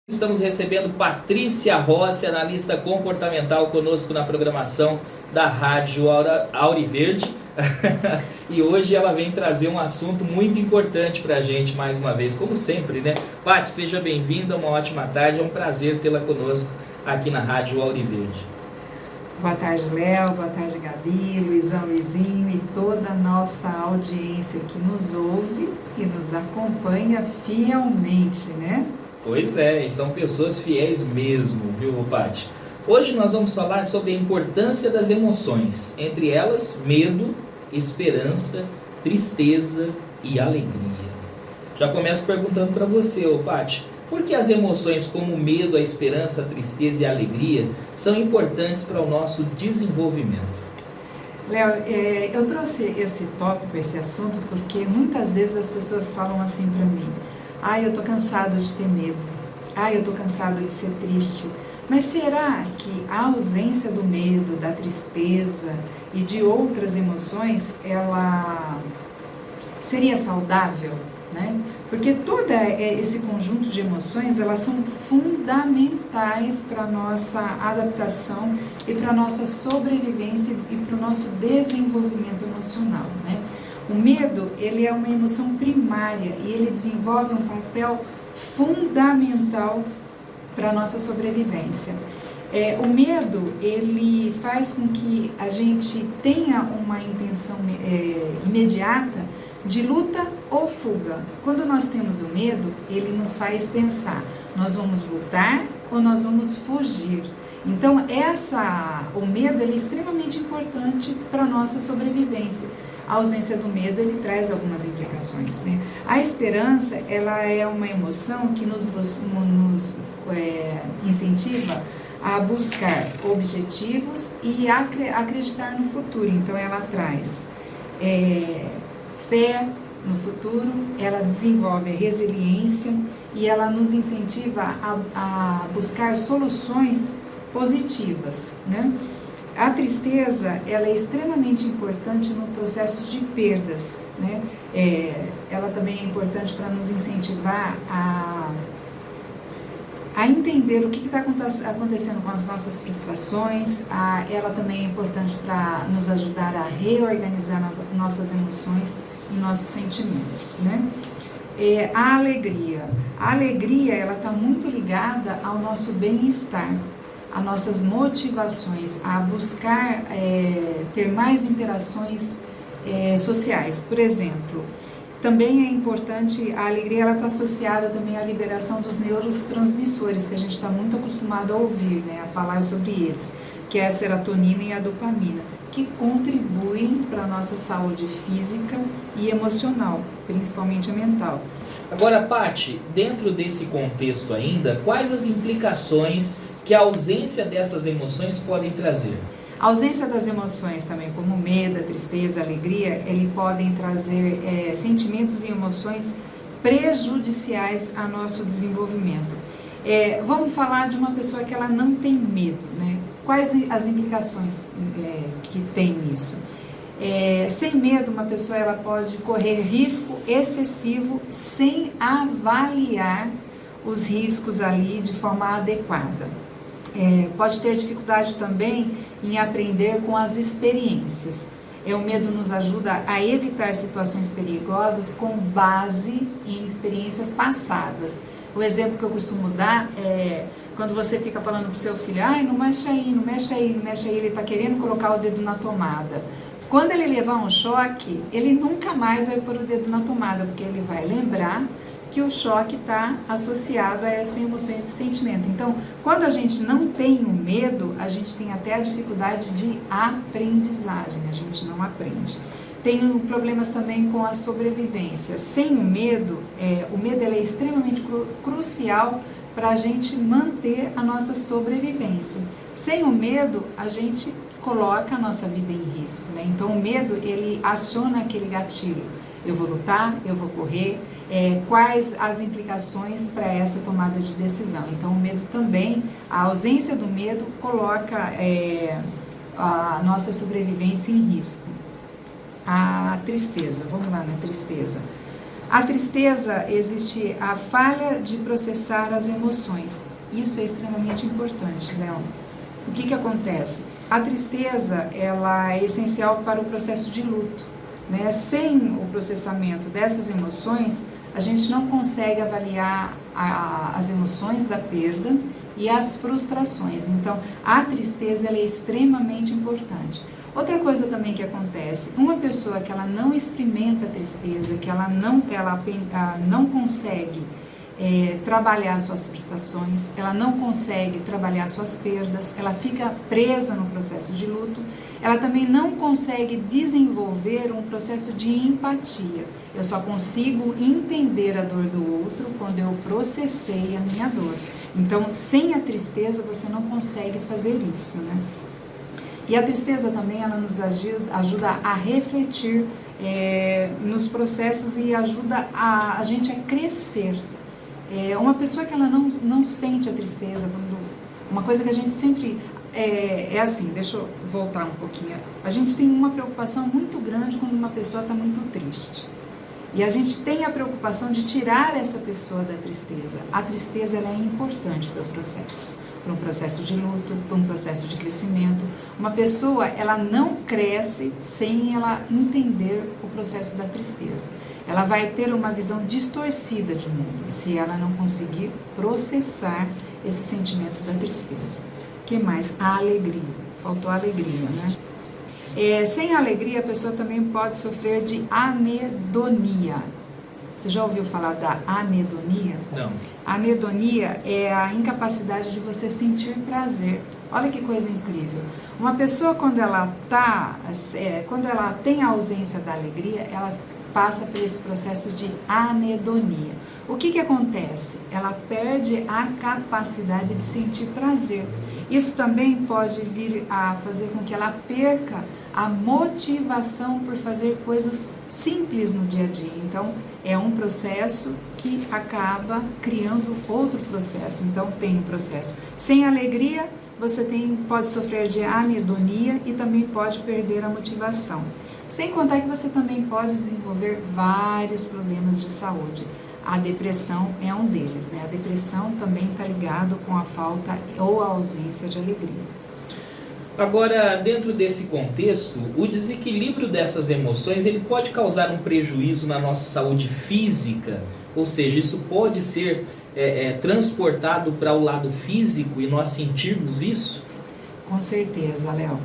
Estamos recebendo Patrícia Rossi, analista comportamental, conosco na programação da Rádio Auriverde. E hoje ela vem trazer um assunto muito importante para a gente, mais uma vez, como sempre, né? Paty, seja bem-vinda, uma ótima tarde, é um prazer tê-la conosco aqui na Rádio Auriverde. Boa tarde, Léo, boa tarde, Gabi, Luizinho e toda a nossa audiência que nos ouve e nos acompanha fielmente, né? Pois é, e são pessoas fiéis mesmo, viu, Paty? Hoje nós vamos falar sobre a importância das emoções, entre elas medo, esperança, tristeza e alegria. Já começo perguntando para você, Paty, por que as emoções como o medo, a esperança, a tristeza e a alegria são importantes para o nosso desenvolvimento? Léo, eu trouxe esse tópico, esse assunto, porque muitas vezes as pessoas falam assim para mim: eu tô cansado de ter medo, eu tô cansado de ser triste. Mas será que a ausência do medo, da tristeza e de outras emoções, ela seria saudável, né? Porque todo esse conjunto de emoções, elas são fundamentais para a nossa adaptação e para a nossa sobrevivência e para o nosso desenvolvimento emocional, né? O medo, ele é uma emoção primária e ele desenvolve um papel fundamental para a nossa sobrevivência. O medo, ele faz com que a gente tenha uma intenção imediata de luta ou fuga. Quando nós temos o medo, ele nos faz pensar: nós vamos lutar ou nós vamos fugir? Então, o medo ele é extremamente importante para a nossa sobrevivência. A ausência do medo, ele traz algumas implicações, né? A esperança, ela é uma emoção que nos incentiva a buscar objetivos e acreditar no futuro. Então, ela traz fé no futuro, ela desenvolve a resiliência e ela nos incentiva a buscar soluções positivas, né? A tristeza, ela é extremamente importante no processo de perdas, né? Ela também é importante para nos incentivar a entender o que está acontecendo com as nossas frustrações. Ela também é importante para nos ajudar a reorganizar nossas emoções e nossos sentimentos, né? A alegria, ela está muito ligada ao nosso bem-estar, a nossas motivações, a buscar ter mais interações sociais. Por exemplo, também é importante, a alegria ela está associada também à liberação dos neurotransmissores, que a gente está muito acostumado a ouvir, né, a falar sobre eles, que é a serotonina e a dopamina, que contribuem para a nossa saúde física e emocional, principalmente a mental. Agora, Paty, dentro desse contexto ainda, quais as implicações que a ausência dessas emoções podem trazer? A ausência das emoções também, como o medo, a tristeza, a alegria, eles podem trazer sentimentos e emoções prejudiciais ao nosso desenvolvimento. Vamos falar de uma pessoa que ela não tem medo, né? Quais as implicações que tem nisso? Sem medo, uma pessoa ela pode correr risco excessivo sem avaliar os riscos ali de forma adequada. Pode ter dificuldade também em aprender com as experiências. O medo nos ajuda a evitar situações perigosas com base em experiências passadas. O exemplo que eu costumo dar é quando você fica falando para o seu filho: não mexe aí, não mexe aí, não mexe aí, ele está querendo colocar o dedo na tomada. Quando ele levar um choque, ele nunca mais vai pôr o dedo na tomada, porque ele vai lembrar que o choque está associado a essa emoção, esse sentimento. Então, quando a gente não tem o medo, a gente tem até a dificuldade de aprendizagem, a gente não aprende. Tem problemas também com a sobrevivência. Sem o medo ele é extremamente crucial para a gente manter a nossa sobrevivência. Sem o medo, a gente coloca a nossa vida em risco, né? Então, o medo, ele aciona aquele gatilho. Eu vou lutar, eu vou correr. Quais as implicações para essa tomada de decisão? Então, o medo também, a ausência do medo coloca a nossa sobrevivência em risco. A tristeza, vamos lá na tristeza. A tristeza, existe a falha de processar as emoções. Isso é extremamente importante, Léo. O que acontece? A tristeza, ela é essencial para o processo de luto, né? Sem o processamento dessas emoções, a gente não consegue avaliar as emoções da perda e as frustrações. Então, a tristeza, ela é extremamente importante. Outra coisa também que acontece, uma pessoa que ela não experimenta a tristeza, que ela não consegue trabalhar suas frustrações, ela não consegue trabalhar suas perdas, ela fica presa no processo de luto, ela também não consegue desenvolver um processo de empatia. Eu só consigo entender a dor do outro quando eu processei a minha dor. Então, sem a tristeza, você não consegue fazer isso, né? E a tristeza também, ela nos ajuda a refletir nos processos e ajuda a gente a crescer. Uma pessoa que ela não sente a tristeza, uma coisa que a gente sempre... É assim, deixa eu voltar um pouquinho. A gente tem uma preocupação muito grande quando uma pessoa está muito triste. E a gente tem a preocupação de tirar essa pessoa da tristeza. A tristeza, ela é importante para um processo de luto, para um processo de crescimento. Uma pessoa, ela não cresce sem ela entender o processo da tristeza. Ela vai ter uma visão distorcida de mundo, se ela não conseguir processar esse sentimento da tristeza. O que mais? A alegria. Faltou a alegria, né? Sem alegria, a pessoa também pode sofrer de anedonia. Você já ouviu falar da anedonia? Não. A anedonia é a incapacidade de você sentir prazer. Olha que coisa incrível. Uma pessoa, quando ela tem a ausência da alegria, ela passa por esse processo de anedonia. O que acontece? Ela perde a capacidade de sentir prazer. Isso também pode vir a fazer com que ela perca a motivação por fazer coisas simples no dia a dia. Então, é um processo que acaba criando outro processo. Então, tem um processo sem alegria, você pode sofrer de anedonia e também pode perder a motivação. Sem contar que você também pode desenvolver vários problemas de saúde. A depressão é um deles, né? A depressão também está ligado com a falta ou a ausência de alegria. Agora, dentro desse contexto, o desequilíbrio dessas emoções, ele pode causar um prejuízo na nossa saúde física, ou seja, isso pode ser transportado para o lado físico e nós sentirmos isso? Com certeza, Léo.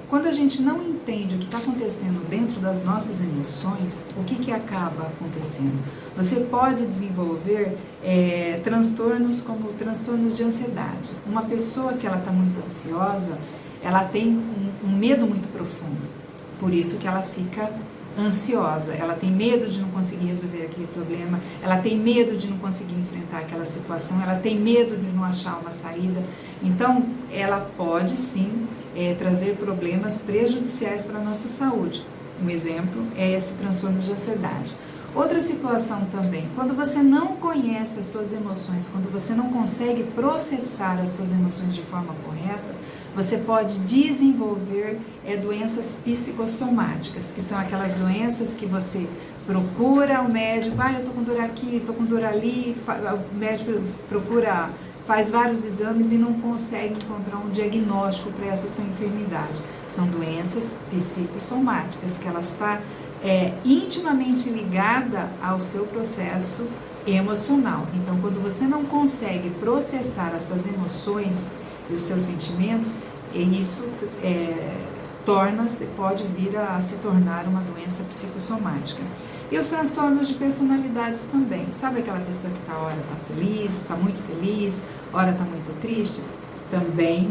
Quando a gente não entende o que está acontecendo dentro das nossas emoções, o que acaba acontecendo? Você pode desenvolver transtornos como transtornos de ansiedade. Uma pessoa que ela está muito ansiosa, ela tem um medo muito profundo, por isso que ela fica ansiosa, ela tem medo de não conseguir resolver aquele problema, ela tem medo de não conseguir enfrentar aquela situação, ela tem medo de não achar uma saída. Então, ela pode sim trazer problemas prejudiciais para a nossa saúde. Um exemplo é esse transtorno de ansiedade. Outra situação também, quando você não conhece as suas emoções, quando você não consegue processar as suas emoções de forma correta, você pode desenvolver doenças psicossomáticas, que são aquelas doenças que você procura o médico, eu tô com dor aqui, tô com dor ali, o médico faz vários exames e não consegue encontrar um diagnóstico para essa sua enfermidade. São doenças psicossomáticas, que ela está intimamente ligada ao seu processo emocional. Então, quando você não consegue processar as suas emoções e os seus sentimentos, isso pode vir a se tornar uma doença psicossomática. E os transtornos de personalidades também. Sabe aquela pessoa que ora está feliz, está muito feliz, ora está muito triste? Também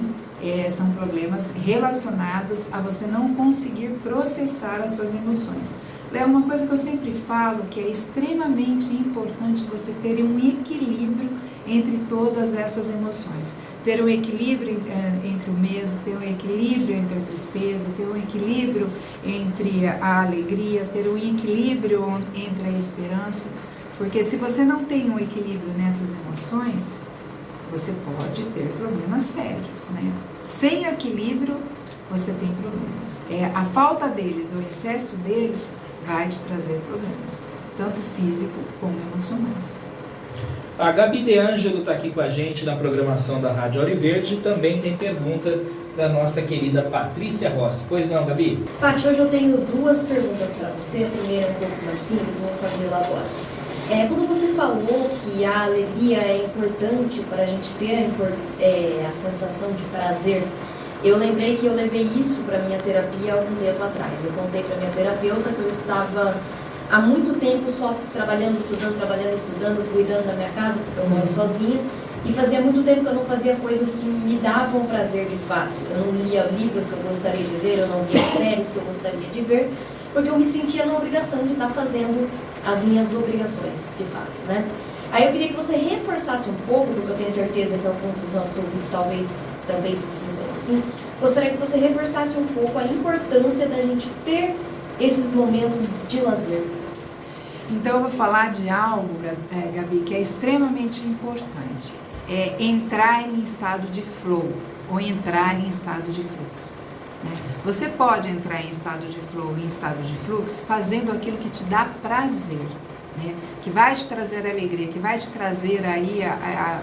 são problemas relacionados a você não conseguir processar as suas emoções. É uma coisa que eu sempre falo, que é extremamente importante você ter um equilíbrio entre todas essas emoções. Ter um equilíbrio entre o medo, ter um equilíbrio entre a tristeza, ter um equilíbrio entre a alegria, ter um equilíbrio entre a esperança. Porque se você não tem um equilíbrio nessas emoções, você pode ter problemas sérios, né? Sem equilíbrio, você tem problemas. A falta deles, o excesso deles, vai te trazer problemas. tanto físico como emocionais. A Gabi De Ângelo está aqui com a gente na programação da Rádio Ouro Verde e também tem pergunta da nossa querida Patrícia Rossi. Pois não, Gabi? Paty, hoje eu tenho duas perguntas para você. A primeira é um pouco mais simples, vou fazê-la agora. Quando você falou que a alegria é importante para a gente ter a sensação de prazer, eu lembrei que eu levei isso para a minha terapia há algum tempo atrás. Eu contei para a minha terapeuta que eu estava há muito tempo só trabalhando, estudando, cuidando da minha casa, porque eu moro sozinha, e fazia muito tempo que eu não fazia coisas que me davam prazer de fato. Eu não lia livros que eu gostaria de ler, eu não via séries que eu gostaria de ver, porque eu me sentia na obrigação de estar fazendo as minhas obrigações, de fato, né? Aí eu queria que você reforçasse um pouco, porque eu tenho certeza que alguns dos nossos ouvintes talvez também se sintam assim. Gostaria que você reforçasse um pouco a importância da gente ter esses momentos de lazer. Então eu vou falar de algo, Gabi, que é extremamente importante. É entrar em estado de flow ou entrar em estado de fluxo. Né? Você pode entrar em estado de flow, em estado de fluxo, fazendo aquilo que te dá prazer, né? Que vai te trazer alegria, que vai te trazer aí,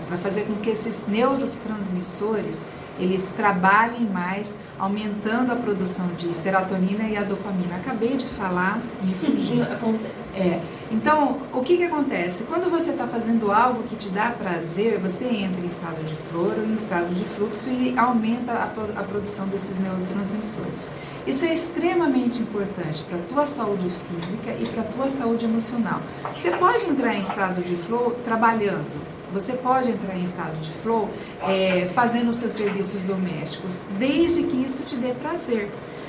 vai fazer com que esses neurotransmissores eles trabalhem mais, aumentando a produção de serotonina e a dopamina. Acabei de falar, me fugiu. Então, o que acontece? Quando você está fazendo algo que te dá prazer, você entra em estado de flow ou em estado de fluxo e aumenta a produção desses neurotransmissores. Isso é extremamente importante para a tua saúde física e para a tua saúde emocional. Você pode entrar em estado de flow trabalhando. Você pode entrar em estado de flow fazendo os seus serviços domésticos, desde que isso te dê prazer.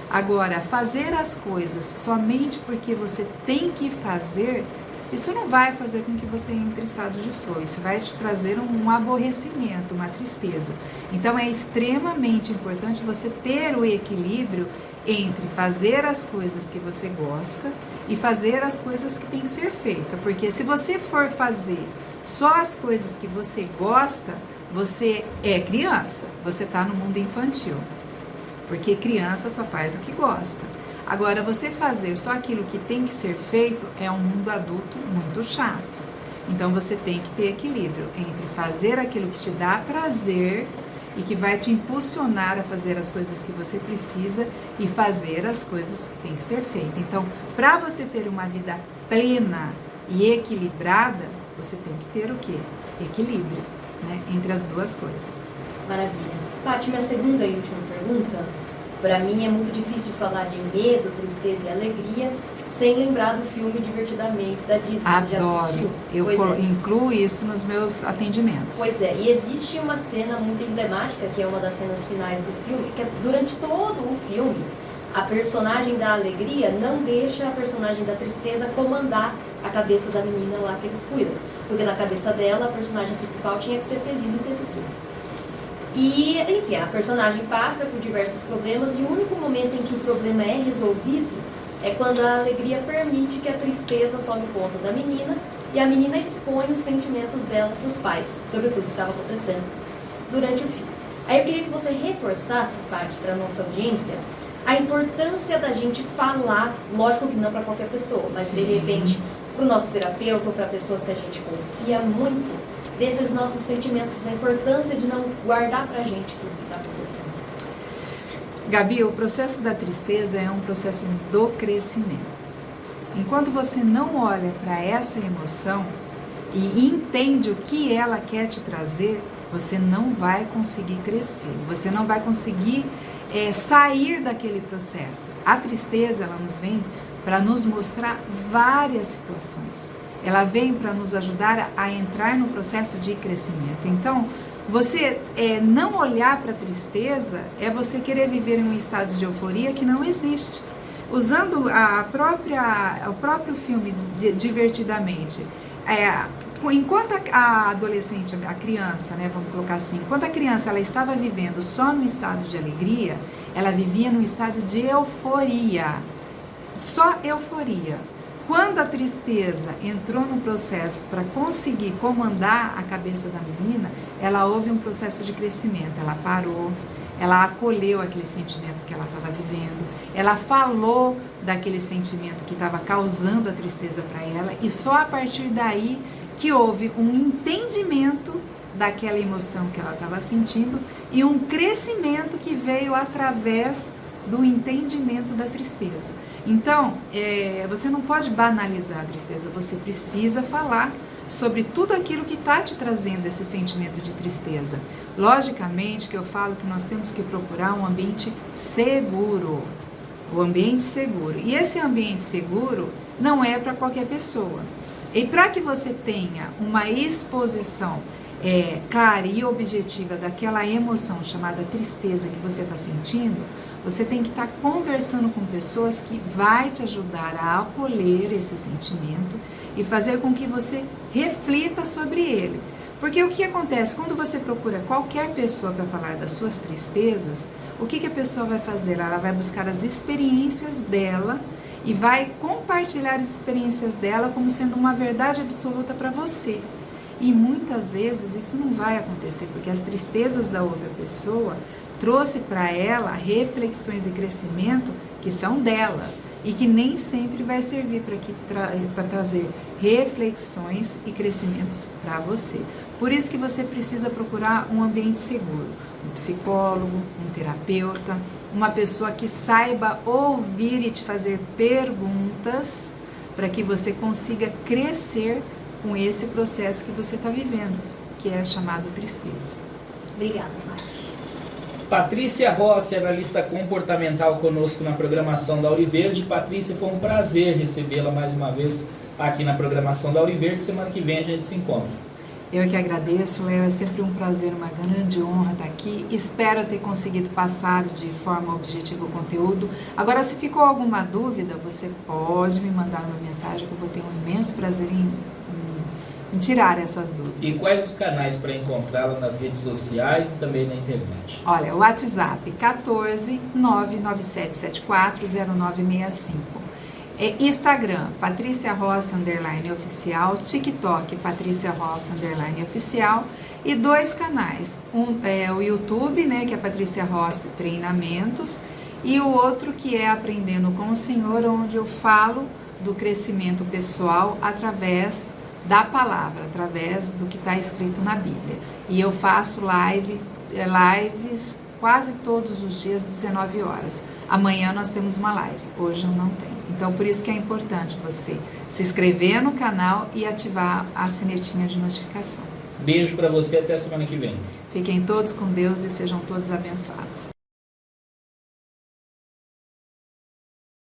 Agora, fazer as coisas somente porque você tem que fazer, isso não vai fazer com que você entre em estado de flow. Isso vai te trazer um aborrecimento, uma tristeza. Então, é extremamente importante você ter o equilíbrio entre fazer as coisas que você gosta e fazer as coisas que tem que ser feitas. Porque se você for fazer só as coisas que você gosta, você é criança, você está no mundo infantil. Porque criança só faz o que gosta. Agora, você fazer só aquilo que tem que ser feito é um mundo adulto muito chato. Então, você tem que ter equilíbrio entre fazer aquilo que te dá prazer e que vai te impulsionar a fazer as coisas que você precisa e fazer as coisas que tem que ser feitas. Então, para você ter uma vida plena e equilibrada, você tem que ter o quê? Equilíbrio, né? Entre as duas coisas. Maravilha. Paty, minha segunda e última pergunta. Para mim é muito difícil falar de medo, tristeza e alegria sem lembrar do filme Divertidamente da Disney. Você já assistiu? Eu incluo isso nos meus atendimentos. Pois é, e existe uma cena muito emblemática, que é uma das cenas finais do filme, que durante todo o filme, a personagem da alegria não deixa a personagem da tristeza comandar a cabeça da menina lá que eles cuidam. Porque na cabeça dela, a personagem principal tinha que ser feliz o tempo todo. E, enfim, a personagem passa por diversos problemas e o único momento em que o problema é resolvido é quando a alegria permite que a tristeza tome conta da menina e a menina expõe os sentimentos dela para os pais, sobre tudo que estava acontecendo durante o filme. Aí eu queria que você reforçasse, Paty, para a nossa audiência, a importância da gente falar, lógico que não para qualquer pessoa, mas de repente para o nosso terapeuta ou para pessoas que a gente confia muito, desses nossos sentimentos, a importância de não guardar pra gente tudo que está acontecendo. Gabi, o processo da tristeza é um processo do crescimento. Enquanto você não olha para essa emoção e entende o que ela quer te trazer, você não vai conseguir crescer, você não vai conseguir sair daquele processo. A tristeza, ela nos vem para nos mostrar várias situações. Ela vem para nos ajudar a entrar no processo de crescimento. Então, você não olhar para a tristeza é você querer viver em um estado de euforia que não existe. Usando o próprio filme Divertidamente, enquanto a adolescente, a criança, né, vamos colocar assim, enquanto a criança ela estava vivendo só no estado de alegria, ela vivia no estado de euforia, só euforia. Quando a tristeza entrou no processo para conseguir comandar a cabeça da menina, ela houve um processo de crescimento, ela parou, ela acolheu aquele sentimento que ela estava vivendo, ela falou daquele sentimento que estava causando a tristeza para ela, e só a partir daí que houve um entendimento daquela emoção que ela estava sentindo e um crescimento que veio através do entendimento da tristeza. Então, você não pode banalizar a tristeza, você precisa falar sobre tudo aquilo que está te trazendo esse sentimento de tristeza. Logicamente que eu falo que nós temos que procurar um ambiente seguro, o ambiente seguro. E esse ambiente seguro não é para qualquer pessoa. E para que você tenha uma exposição clara e objetiva daquela emoção chamada tristeza que você está sentindo, você tem que estar conversando com pessoas que vai te ajudar a acolher esse sentimento e fazer com que você reflita sobre ele. Porque o que acontece quando você procura qualquer pessoa para falar das suas tristezas, o que a pessoa vai fazer? Ela vai buscar as experiências dela e vai compartilhar as experiências dela como sendo uma verdade absoluta para você. E muitas vezes isso não vai acontecer, porque as tristezas da outra pessoa trouxe para ela reflexões e crescimento que são dela e que nem sempre vai servir para trazer reflexões e crescimentos para você. Por isso que você precisa procurar um ambiente seguro, um psicólogo, um terapeuta, uma pessoa que saiba ouvir e te fazer perguntas para que você consiga crescer com esse processo que você está vivendo, que é chamado tristeza. Obrigada, Paty. Patrícia Rossi, analista comportamental, conosco na programação da Auriverde. Patrícia, foi um prazer recebê-la mais uma vez aqui na programação da Auriverde. Semana que vem a gente se encontra. Eu que agradeço, Léo, é sempre um prazer, uma grande honra estar aqui. Espero ter conseguido passar de forma objetiva o conteúdo. Agora, se ficou alguma dúvida, você pode me mandar uma mensagem que eu vou ter um imenso prazer em tirar essas dúvidas. E quais os canais para encontrá-la nas redes sociais e também na internet? Olha, o WhatsApp 14 997740965. Instagram, Patrícia Rossi _oficial, TikTok, Patrícia Rossi _oficial, e 2 canais, um é o YouTube, né, que é Patrícia Rossi Treinamentos, e o outro que é Aprendendo com o Senhor, onde eu falo do crescimento pessoal através da palavra, através do que está escrito na Bíblia. E eu faço lives quase todos os dias, 19 horas. Amanhã nós temos uma live, hoje eu não tenho. Então, por isso que é importante você se inscrever no canal e ativar a sinetinha de notificação. Beijo para você, até a semana que vem. Fiquem todos com Deus e sejam todos abençoados.